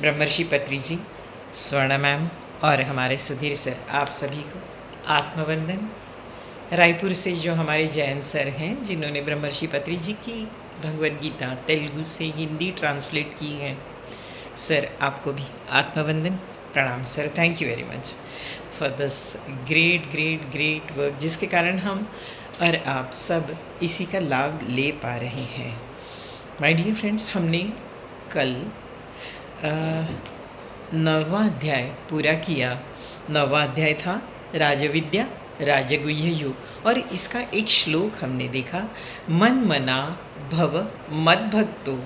ब्रह्मर्षि पत्री जी, स्वर्ण मैम और हमारे सुधीर सर, आप सभी को आत्मवंदन। रायपुर से जो हमारे जैन सर हैं, जिन्होंने ब्रह्मर्षि पत्री जी की भगवद गीता तेलुगु से हिंदी ट्रांसलेट की है, सर आपको भी आत्मवंदन, प्रणाम sir. Thank you very much for this great great great work, जिसके कारण हम और आप सब इसी का लाभ ले पा रहे हैं। माय डियर फ्रेंड्स, हमने कल 9वां अध्याय पूरा किया। 9वां अध्याय था राजविद्या राजगुह्य योग, और इसका एक श्लोक हमने देखा, मन मना भव मद्भक्तो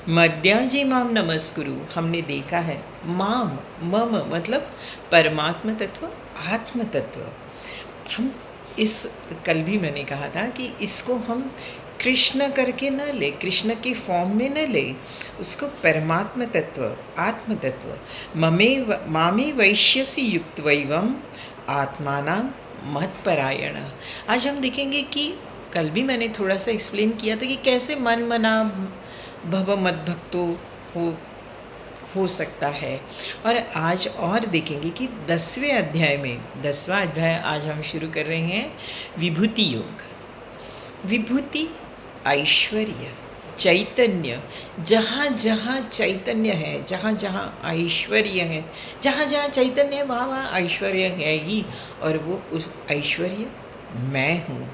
मद्याजी माम नमस्कुरु। हमने देखा है माम मम मतलब परमात्म तत्व, आत्म तत्व। हम इस कल भी मैंने कहा था कि इसको हम कृष्ण करके न ले, कृष्ण के फॉर्म में न ले, उसको परमात्म तत्व, आत्म तत्व, मामे वैश्यसी युक्तवैवम आत्मानां मत्परायण। आज हम देखेंगे कि कल भी मैंने थोड़ा सा एक्सप्लेन किया था कि कैसे मन मना भव मद्भक्तो हो सकता है। और आज और देखेंगे कि 10वें अध्याय में, 10वां अध्याय आज हम शुरू कर रहे हैं, विभूति योग। विभूति ऐश्वर्य, चैतन्य, जहाँ जहाँ चैतन्य है, जहाँ जहाँ ऐश्वर्य है, जहाँ जहाँ चैतन्य है वहाँ वहाँ ऐश्वर्य है ही, और वो उस ऐश्वर्य मैं हूँ।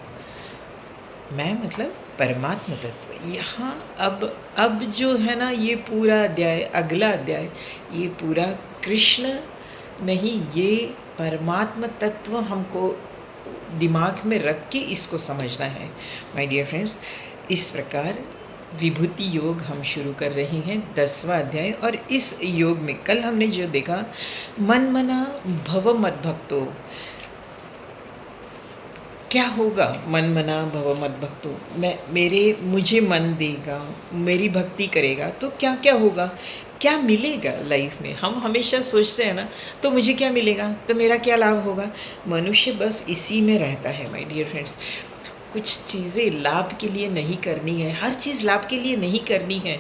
मैं मतलब परमात्म तत्व। यहाँ अब जो है ना, ये पूरा अध्याय, अगला अध्याय, ये पूरा कृष्ण नहीं, ये परमात्म तत्व हमको दिमाग में रख के इसको समझना है। माय डियर फ्रेंड्स, इस प्रकार विभूति योग हम शुरू कर रहे हैं, 10वां अध्याय। और इस योग में कल हमने जो देखा, मन मना भव मद्भक्तो, क्या होगा मन मना भव मद्भक्तो, मुझे मन देगा, मेरी भक्ति करेगा तो क्या क्या होगा, क्या मिलेगा लाइफ में। हम हमेशा सोचते हैं ना, तो मुझे क्या मिलेगा, तो मेरा क्या लाभ होगा। मनुष्य बस इसी में रहता है माय डियर फ्रेंड्स। कुछ चीज़ें लाभ के लिए नहीं करनी है, हर चीज़ लाभ के लिए नहीं करनी है।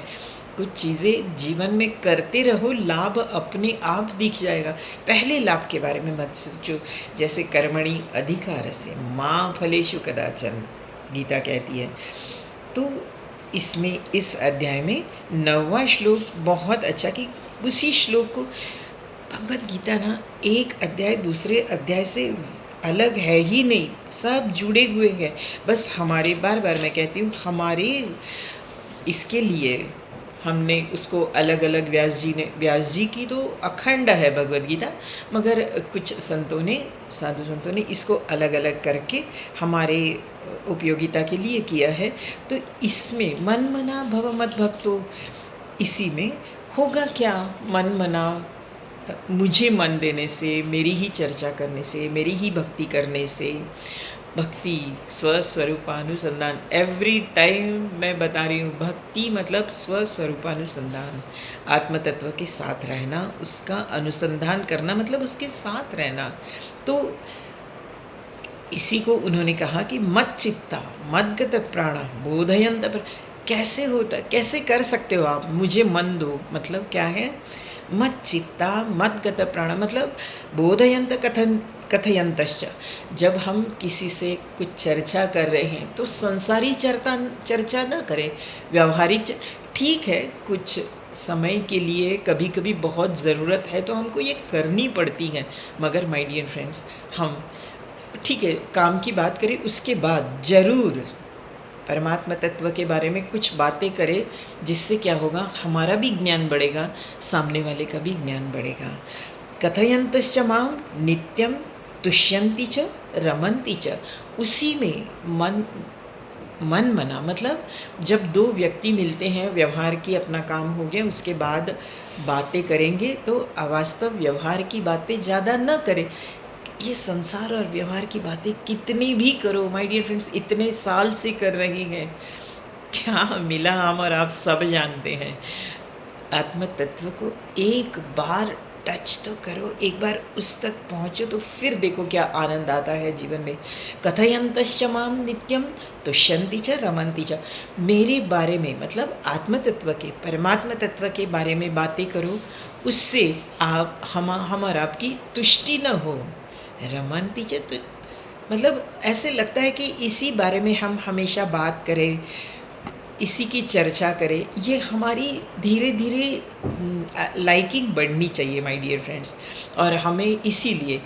कुछ चीज़ें जीवन में करते रहो, लाभ अपने आप दिख जाएगा। पहले लाभ के बारे में मत सोचो। जैसे कर्मणि अधिकारस्य मां फलेषु कदाचन, गीता कहती है। तो इसमें इस अध्याय में 9वां श्लोक बहुत अच्छा, कि उसी श्लोक को, भगवद गीता ना एक अध्याय दूसरे अध्याय से अलग है ही नहीं, सब जुड़े हुए हैं। बस हमारे, बार बार मैं कहती हूँ, हमारे इसके लिए हमने उसको अलग अलग, व्यास जी की तो अखंड है भगवद गीता, मगर कुछ संतों ने, साधु संतों ने इसको अलग अलग करके हमारे उपयोगिता के लिए किया है। तो इसमें मन मना भव मद्भक्तो, इसी में होगा क्या, मन मना, मुझे मन देने से, मेरी ही चर्चा करने से, मेरी ही भक्ति करने से, भक्ति स्वस्वरूपानुसंधान, एवरी टाइम मैं बता रही हूँ, भक्ति मतलब स्वस्वरूपानुसंधान, आत्म तत्व के साथ रहना, उसका अनुसंधान करना मतलब उसके साथ रहना। तो इसी को उन्होंने कहा कि मत चित्ता मद्गत प्राणा बोधयंत पर। कैसे होता, कैसे कर सकते हो आप, मुझे मन दो, मतलब क्या है, मत चित्ता मद्गत प्राण मतलब बोधयंत कथयंतश्च। जब हम किसी से कुछ चर्चा कर रहे हैं तो संसारी चर्चा न करें, व्यावहारिक ठीक है, कुछ समय के लिए कभी कभी बहुत ज़रूरत है तो हमको ये करनी पड़ती है। मगर माय डियर फ्रेंड्स, हम ठीक है काम की बात करें, उसके बाद ज़रूर परमात्मा तत्व के बारे में कुछ बातें करें, जिससे क्या होगा, हमारा भी ज्ञान बढ़ेगा, सामने वाले का भी ज्ञान बढ़ेगा। कथयंतश्च मां नित्यं तुष्यन्ति च रमन्ति च। उसी में मन मना मतलब जब दो व्यक्ति मिलते हैं, व्यवहार की अपना काम हो गया, उसके बाद बातें करेंगे, तो अवास्तव व्यवहार की बातें ज़्यादा न करें। ये संसार और व्यवहार की बातें कितनी भी करो माय डियर फ्रेंड्स, इतने साल से कर रही हैं, क्या मिला हम और आप सब जानते हैं। आत्म तत्व को एक बार टच तो करो, एक बार उस तक पहुँचो तो फिर देखो क्या आनंद आता है जीवन में। कथयन्तश्च माम नित्यम तुष्यन्ति च रमन्ति च। मेरे बारे में मतलब आत्म तत्व के, परमात्मा तत्व के बारे में बातें करो, उससे आप हम और आपकी तुष्टि न हो। रमन्ति च तो मतलब ऐसे लगता है कि इसी बारे में हम हमेशा बात करें, इसी की चर्चा करें, ये हमारी धीरे धीरे लाइकिंग बढ़नी चाहिए माय डियर फ्रेंड्स। और हमें इसीलिए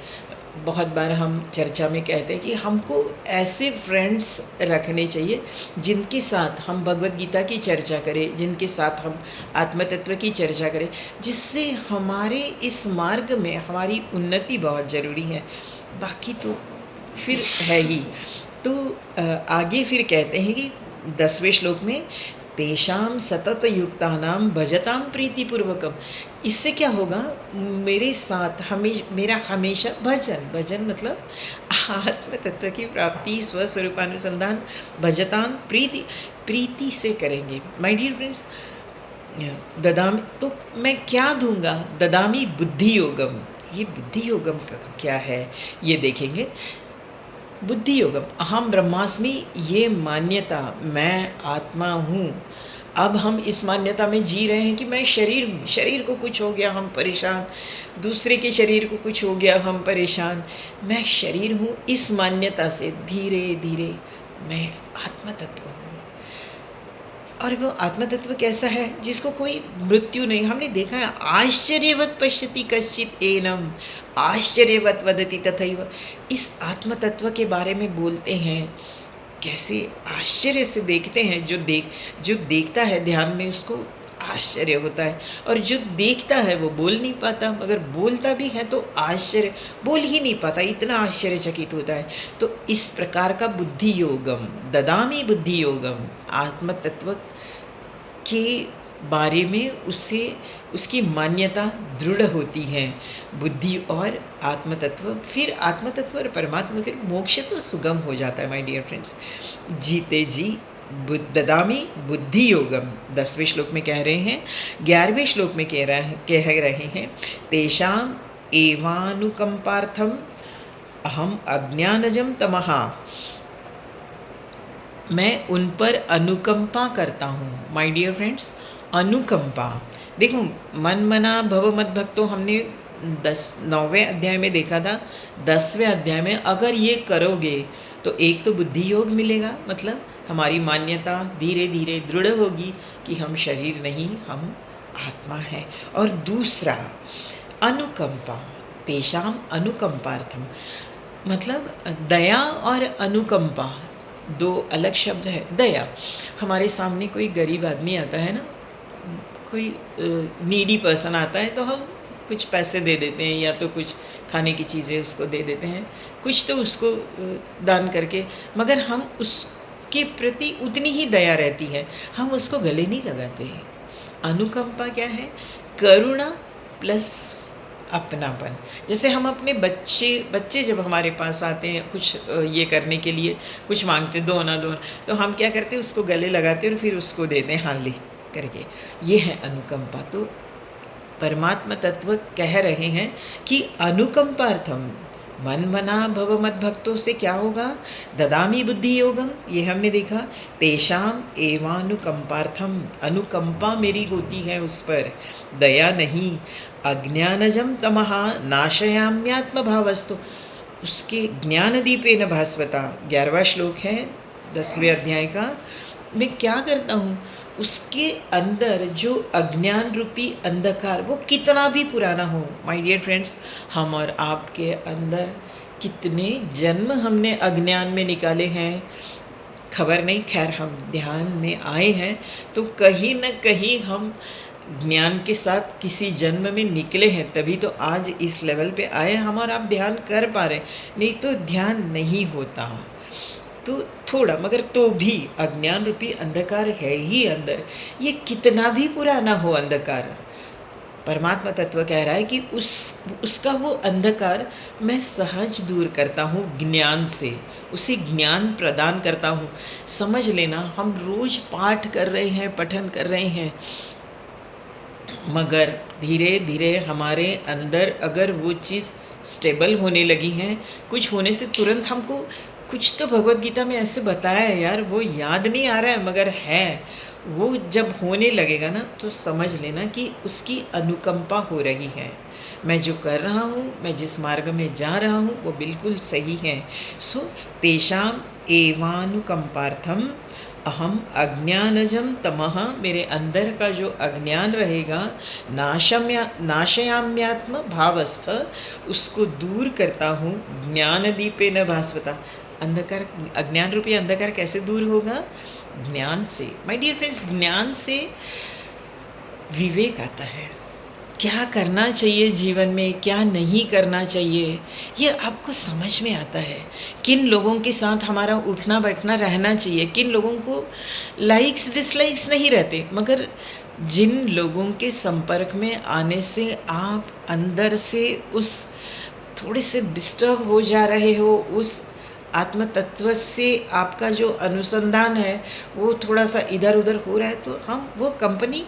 बहुत बार हम चर्चा में कहते हैं कि हमको ऐसे फ्रेंड्स रखने चाहिए जिनके साथ हम भगवत गीता की चर्चा करें, जिनके साथ हम आत्मतत्व की चर्चा करें, जिससे हमारे इस मार्ग में हमारी उन्नति बहुत ज़रूरी है। बाकी तो फिर है ही। तो आगे फिर कहते हैं कि 10वें श्लोक में तेषां सतत युक्तानां भजतां प्रीतिपूर्वकम। इससे क्या होगा, मेरे साथ मेरा हमेशा भजन मतलब आत्म तत्व की प्राप्ति, स्वस्वरूपानुसंधान, भजतां प्रीति से करेंगे। माय डियर फ्रेंड्स, ददामी तो मैं क्या दूंगा, ददामी बुद्धि योगम। ये बुद्धि योगम का क्या है ये देखेंगे। बुद्धि योगम, अहम ब्रह्मास्मि, ये मान्यता मैं आत्मा हूँ। अब हम इस मान्यता में जी रहे हैं कि मैं शरीर हूँ, शरीर को कुछ हो गया हम परेशान, दूसरे के शरीर को कुछ हो गया हम परेशान, मैं शरीर हूँ। इस मान्यता से धीरे धीरे मैं आत्म तत्व हूँ। और वो आत्म तत्व कैसा है, जिसको कोई मृत्यु नहीं। हमने देखा है, आश्चर्यवत पश्यति कश्चित एनम आश्चर्यवत वदति तथैव। इस आत्म तत्व के बारे में बोलते हैं, कैसे आश्चर्य से देखते हैं। जो देखता है ध्यान में उसको आश्चर्य होता है, और जो देखता है वो बोल नहीं पाता, मगर बोलता भी है तो आश्चर्य, बोल ही नहीं पाता, इतना आश्चर्यचकित होता है। तो इस प्रकार का बुद्धि योगम, ददामी बुद्धि योगम, आत्म तत्व के बारे में उसकी मान्यता दृढ़ होती है, बुद्धि और आत्मतत्व। फिर आत्मतत्व और परमात्मा, फिर मोक्ष तो सुगम हो जाता है माय डियर फ्रेंड्स। जीते जी ददामी बुद्धि योगम 10वें श्लोक में कह रहे हैं। 11वें श्लोक में कह रहे हैं तेषाम एवानुकंपार्थम अहम अज्ञानजम तमहा। मैं उन पर अनुकंपा करता हूँ माय डियर फ्रेंड्स। अनुकंपा देखो, मन मना भव मत भक्तो हमने 9वें अध्याय में देखा था। 10वें अध्याय में अगर ये करोगे तो एक तो बुद्धि योग मिलेगा, मतलब हमारी मान्यता धीरे धीरे दृढ़ होगी कि हम शरीर नहीं, हम आत्मा है। और दूसरा अनुकंपा, तेषाम अनुकंपार्थम, मतलब दया और अनुकंपा दो अलग शब्द है। दया, हमारे सामने कोई गरीब आदमी आता है ना, कोई नीडी पर्सन आता है तो हम कुछ पैसे दे देते हैं, या तो कुछ खाने की चीज़ें उसको दे देते हैं, कुछ तो उसको दान करके, मगर हम उसके प्रति उतनी ही दया रहती है, हम उसको गले नहीं लगाते हैं। अनुकंपा क्या है, करुणा प्लस अपनापन। जैसे हम अपने बच्चे जब हमारे पास आते हैं कुछ ये करने के लिए, कुछ मांगते, दो ना, तो हम क्या करते हैं, उसको गले लगाते हैं और फिर उसको देते हैं, हाँ ले करके। ये है अनुकंपा। तो परमात्मा तत्व कह रहे हैं कि अनुकंपार्थम, मन मना भव मत भक्तों से क्या होगा, ददामी बुद्धि योगम, ये हमने देखा। तेषाम एवानुकंपार्थम, अनुकंपा मेरी होती है उस पर, दया नहीं। अज्ञानजम तमहा नाशयाम्यात्म भावस्तु, उसके ज्ञान दीपेन भास्वता, 11वां श्लोक है 10वें अध्याय का। मैं क्या करता हूँ, उसके अंदर जो अज्ञान रूपी अंधकार, वो कितना भी पुराना हो माय डियर फ्रेंड्स, हम और आपके अंदर कितने जन्म हमने अज्ञान में निकाले हैं खबर नहीं। खैर, हम ध्यान में आए हैं तो कहीं न कहीं हम ज्ञान के साथ किसी जन्म में निकले हैं, तभी तो आज इस लेवल पे आए हम और आप ध्यान कर पा रहे, नहीं तो ध्यान नहीं होता। तो थोड़ा, मगर तो भी अज्ञान रूपी अंधकार है ही अंदर, ये कितना भी पुराना हो अंधकार, परमात्मा तत्व कह रहा है कि उसका वो अंधकार मैं सहज दूर करता हूँ ज्ञान से, उसे ज्ञान प्रदान करता हूँ। समझ लेना, हम रोज़ पाठ कर रहे हैं, पठन कर रहे हैं, मगर धीरे धीरे हमारे अंदर अगर वो चीज़ स्टेबल होने लगी हैं, कुछ होने से तुरंत हमको कुछ तो भगवत गीता में ऐसे बताया है यार, वो याद नहीं आ रहा है मगर है, वो जब होने लगेगा ना तो समझ लेना कि उसकी अनुकंपा हो रही है। मैं जो कर रहा हूँ, मैं जिस मार्ग में जा रहा हूँ वो बिल्कुल सही है। सो तेषाम एवानुकंपार्थम अहम अज्ञानजम तमः, मेरे अंदर का जो अज्ञान रहेगा, नाशयाम्यात्म भावस्थ, उसको दूर करता हूँ ज्ञान दीपे न भास्वता। अंधकार, अज्ञान रूपी अंधकार कैसे दूर होगा? ज्ञान से। माय डियर फ्रेंड्स, ज्ञान से विवेक आता है। क्या करना चाहिए जीवन में, क्या नहीं करना चाहिए, ये आपको समझ में आता है। किन लोगों के साथ हमारा उठना बैठना रहना चाहिए, किन लोगों को लाइक्स डिसलाइक्स नहीं रहते, मगर जिन लोगों के संपर्क में आने से आप अंदर से उस थोड़े से डिस्टर्ब हो जा रहे हो, उस आत्म तत्व से आपका जो अनुसंधान है वो थोड़ा सा इधर उधर हो रहा है, तो हम वो कंपनी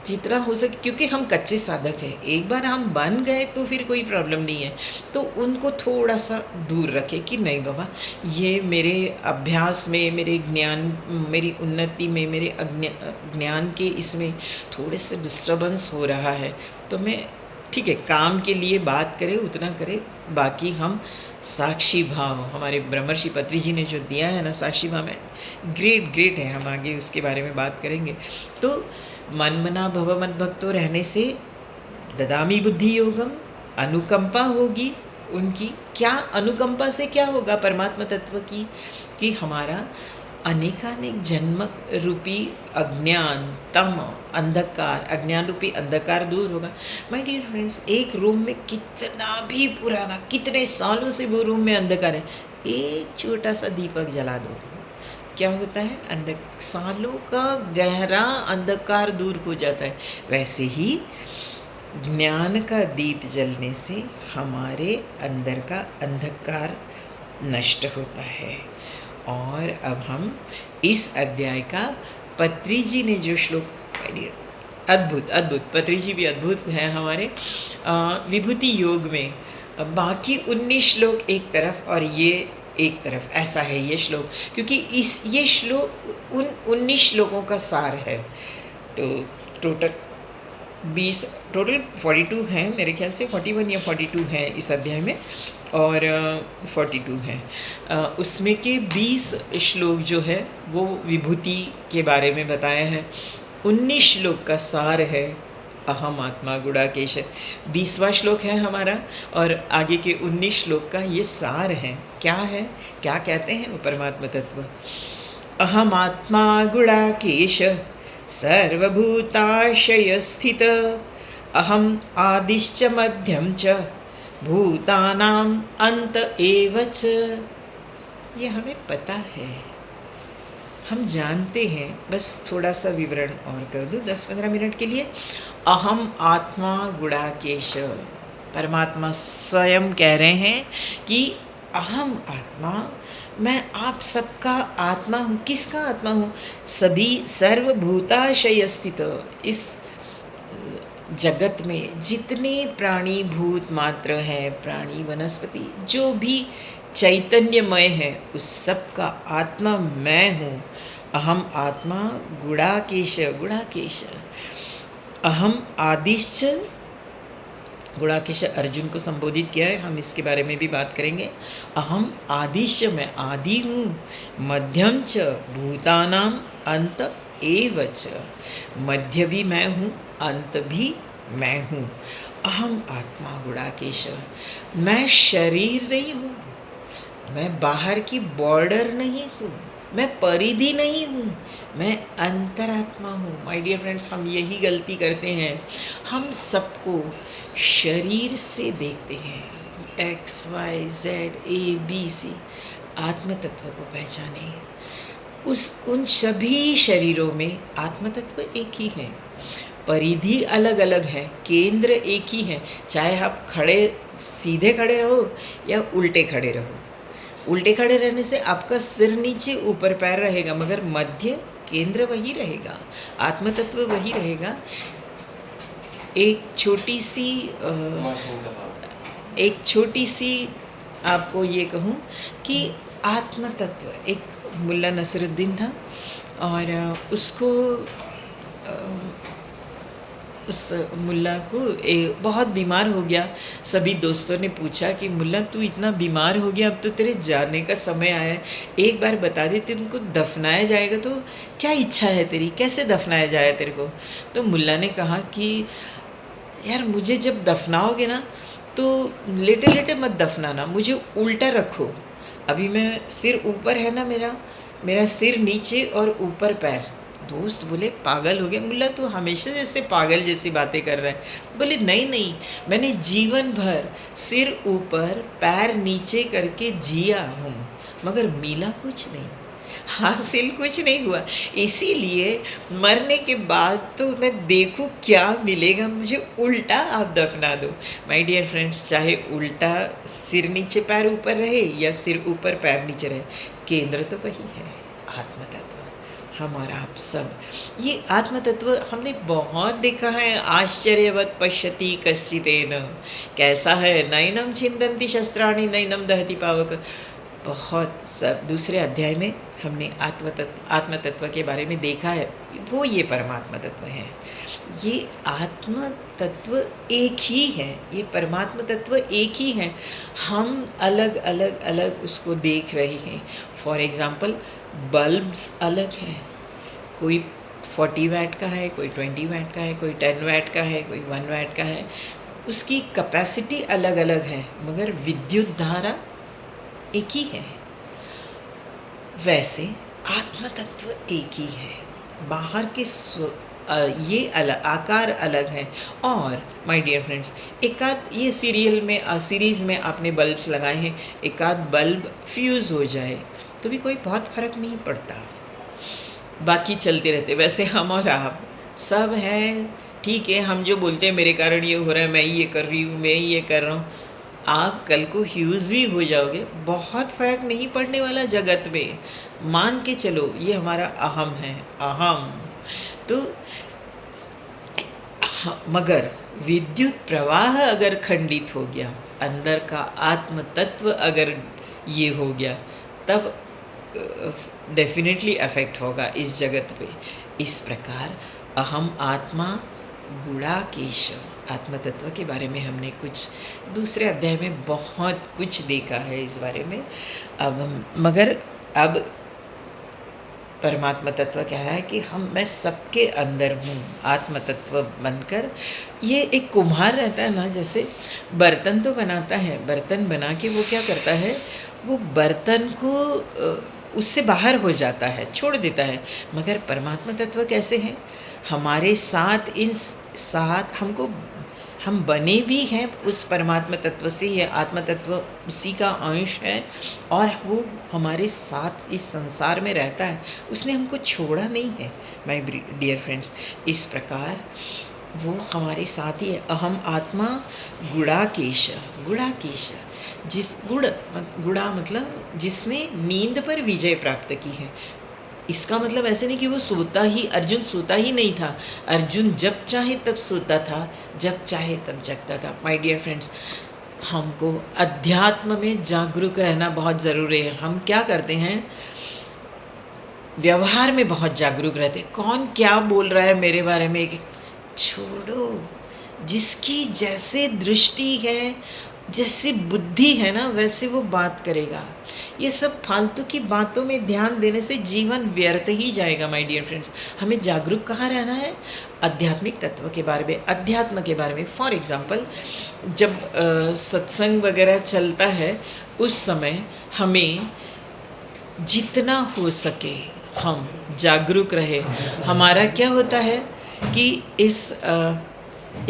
जितना हो सके, क्योंकि हम कच्चे साधक हैं, एक बार हम बन गए तो फिर कोई प्रॉब्लम नहीं है, तो उनको थोड़ा सा दूर रखें कि नहीं बाबा, ये मेरे अभ्यास में, मेरे ज्ञान, मेरी उन्नति में, मेरे ज्ञान के इसमें थोड़े से डिस्टर्बेंस हो रहा है, तो मैं ठीक है काम के लिए बात करें उतना करें, बाकी हम साक्षी भाव, हमारे ब्रह्मर्षि पत्री जी ने जो दिया है ना साक्षी भाव में, ग्रेट है, हम आगे उसके बारे में बात करेंगे। तो मनमना भव मद्भक्तो रहने से ददामी बुद्धि योगम, अनुकंपा होगी उनकी। क्या अनुकंपा से क्या होगा परमात्मा तत्व की? कि हमारा अनेकानेक जन्म रूपी अज्ञान, तम, अंधकार, अज्ञान रूपी अंधकार दूर होगा। माय डियर फ्रेंड्स, एक रूम में कितना भी पुराना, कितने सालों से वो रूम में अंधकार है, एक छोटा सा दीपक जला दो, क्या होता है? सालों का गहरा अंधकार दूर हो जाता है। वैसे ही ज्ञान का दीप जलने से हमारे अंदर का अंधकार नष्ट होता है। और अब हम इस अध्याय का पत्री जी ने जो श्लोक, अद्भुत अद्भुत, पत्री जी भी अद्भुत हैं हमारे विभूति योग में। बाकी 19 श्लोक एक तरफ और ये एक तरफ, ऐसा है ये श्लोक, क्योंकि ये श्लोक उन 19 श्लोकों का सार है। तो टोटल 42 हैं मेरे ख्याल से, 41 या 42 हैं इस अध्याय में, और 42 हैं। उसमें के 20 श्लोक जो है वो विभूति के बारे में बताया है। 19 श्लोक का सार है अहम आत्मा गुणाकेश। 20वां श्लोक है हमारा, और आगे के 19 श्लोक का ये सार है। क्या है, क्या कहते हैं वो परमात्मा तत्व? अहम आत्मा गुणाकेश सर्वभूताशय स्थित, अहम आदिश्च मध्यम च भूतानाम अंत एव च। ये हमें पता है, हम जानते हैं, बस थोड़ा सा विवरण और कर दूँ 10-15 मिनट के लिए। अहम आत्मा गुणाकेश, परमात्मा स्वयं कह रहे हैं कि अहम आत्मा, मैं आप सबका आत्मा हूँ। किसका आत्मा हूँ? सभी सर्वभूताशय स्थित, इस जगत में जितने प्राणी भूत मात्र हैं, प्राणी वनस्पति जो भी चैतन्यमय है, उस सब का आत्मा मैं हूँ। अहम आत्मा गुणाकेश, गुणाकेश अहम आदिश्च, गुणाकेश अर्जुन को संबोधित किया है, हम इसके बारे में भी बात करेंगे। अहम आदिश्च, मैं आदि हूँ, मध्यम च भूतानाम अंत एव च, मध्य भी मैं हूँ, अंत भी मैं हूँ। अहम आत्मा गुणाकेश, मैं शरीर नहीं हूँ, मैं बाहर की बॉर्डर नहीं हूँ, मैं परिधि नहीं हूँ, मैं अंतरात्मा हूँ। माय डियर फ्रेंड्स, हम यही गलती करते हैं, हम सबको शरीर से देखते हैं, XYZ ABC, आत्म तत्व को पहचाने। उन सभी शरीरों में आत्म तत्व एक ही है, परिधि अलग अलग है, केंद्र एक ही है। चाहे आप सीधे खड़े रहो या उल्टे खड़े रहो, उल्टे खड़े रहने से आपका सिर नीचे ऊपर पैर रहेगा, मगर मध्य केंद्र वही रहेगा, आत्म तत्व वही रहेगा। एक छोटी सी एक छोटी सी आपको ये कहूँ कि आत्म तत्व, एक मुल्ला नसरुद्दीन था और उसको उस मुल्ला को बहुत बीमार हो गया। सभी दोस्तों ने पूछा कि मुल्ला तू इतना बीमार हो गया, अब तो तेरे जाने का समय आया है, एक बार बता दे तेरे को दफनाया जाएगा तो क्या इच्छा है तेरी, कैसे दफनाया जाए तेरे को। तो मुल्ला ने कहा कि यार मुझे जब दफनाओगे ना तो लेटे लेटे मत दफनाना, मुझे उल्टा रखो। अभी मैं सिर ऊपर है ना, मेरा मेरा सिर नीचे और ऊपर पैर। दोस्त बोले पागल हो गया मुल्ला, तू हमेशा जैसे पागल जैसी बातें कर रहा है। बोले नहीं नहीं, मैंने जीवन भर सिर ऊपर पैर नीचे करके जिया हूँ, मगर मिला कुछ नहीं, हासिल कुछ नहीं हुआ। इसीलिए मरने के बाद तो मैं देखूँ क्या मिलेगा, मुझे उल्टा आप दफना दो। माय डियर फ्रेंड्स, चाहे उल्टा सिर नीचे पैर ऊपर रहे या सिर ऊपर पैर नीचे रहे, केंद्र तो वही है, आत्म तत्व हमारा आप सब। ये आत्म तत्व हमने बहुत देखा है। आश्चर्यवत पश्यति कश्चितेन, कैसा है, नैनम छिन्दन्ति शस्त्राणि नैनम दहति पावक। बहुत सब दूसरे अध्याय में हमने आत्म तत्व के बारे में देखा है। वो ये परमात्मा तत्व है, ये आत्म तत्व एक ही है, ये परमात्मा तत्व एक ही है। हम अलग अलग अलग उसको देख रहे हैं। फॉर एग्ज़ाम्पल बल्ब्स अलग हैं, कोई 40 वैट का है, कोई 20 वैट का है, कोई 10 वैट का है, कोई 1 वैट का है। उसकी कैपेसिटी अलग अलग है, मगर विद्युत धारा एक ही है। वैसे आत्म तत्व एक ही है, बाहर के ये अलग आकार अलग हैं। और माय डियर फ्रेंड्स, एकाध ये सीरीज़ में आपने बल्ब्स लगाए हैं, एकाध बल्ब फ्यूज़ हो जाए तो भी कोई बहुत फ़र्क नहीं पड़ता, बाकी चलते रहते। वैसे हम और आप सब हैं, ठीक है, हम जो बोलते हैं मेरे कारण ये हो रहा है, मैं ये कर रही हूँ, मैं ये कर रहा हूँ, आप कल को ह्यूज़ भी हो जाओगे, बहुत फ़र्क नहीं पड़ने वाला जगत में। मान के चलो ये हमारा अहम है, अहम तो मगर विद्युत प्रवाह अगर खंडित हो गया, अंदर का आत्म तत्व अगर ये हो गया, तब डेफिनेटली अफेक्ट होगा इस जगत पे। इस प्रकार अहम आत्मा गुणाकेश, आत्म तत्व के बारे में हमने कुछ दूसरे अध्याय में बहुत कुछ देखा है इस बारे में। मगर अब परमात्मा तत्व कह रहा है कि मैं सबके अंदर हूँ, आत्म तत्व बनकर। ये एक कुम्हार रहता है ना, जैसे बर्तन तो बनाता है, बर्तन बना के वो क्या करता है, वो बर्तन को उससे बाहर हो जाता है, छोड़ देता है। मगर परमात्मा तत्व कैसे हैं, हमारे साथ हम बने भी हैं उस परमात्मा तत्व से, ये आत्म तत्व उसी का अंश है और वो हमारे साथ इस संसार में रहता है, उसने हमको छोड़ा नहीं है माय डियर फ्रेंड्स। इस प्रकार वो हमारे साथ ही है। अहम आत्मा गुणाकेश, गुणाकेश गुड़ा मतलब जिसने नींद पर विजय प्राप्त की है। इसका मतलब ऐसे नहीं कि वो अर्जुन सोता ही नहीं था। अर्जुन जब चाहे तब सोता था, जब चाहे तब जगता था। माय डियर फ्रेंड्स, हमको अध्यात्म में जागरूक रहना बहुत ज़रूरी है। हम क्या करते हैं, व्यवहार में बहुत जागरूक रहते हैं, कौन क्या बोल रहा है मेरे बारे में छोड़ो, जिसकी जैसे दृष्टि है, जैसी बुद्धि है ना, वैसे वो बात करेगा। ये सब फालतू की बातों में ध्यान देने से जीवन व्यर्थ ही जाएगा माय डियर फ्रेंड्स। हमें जागरूक कहाँ रहना है, आध्यात्मिक तत्व के बारे में, अध्यात्म के बारे में। फॉर एग्ज़ाम्पल जब सत्संग वगैरह चलता है, उस समय हमें जितना हो सके हम जागरूक रहे। हमारा क्या होता है कि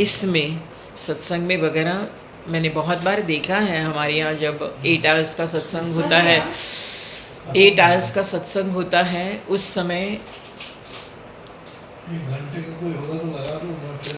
इसमें सत्संग में वगैरह मैंने बहुत बार देखा है, हमारे यहाँ जब 8 आवर्स का सत्संग होता है, 8 आवर्स का सत्संग होता है, उस समय घंटे का कोई होगा तो लगा दो।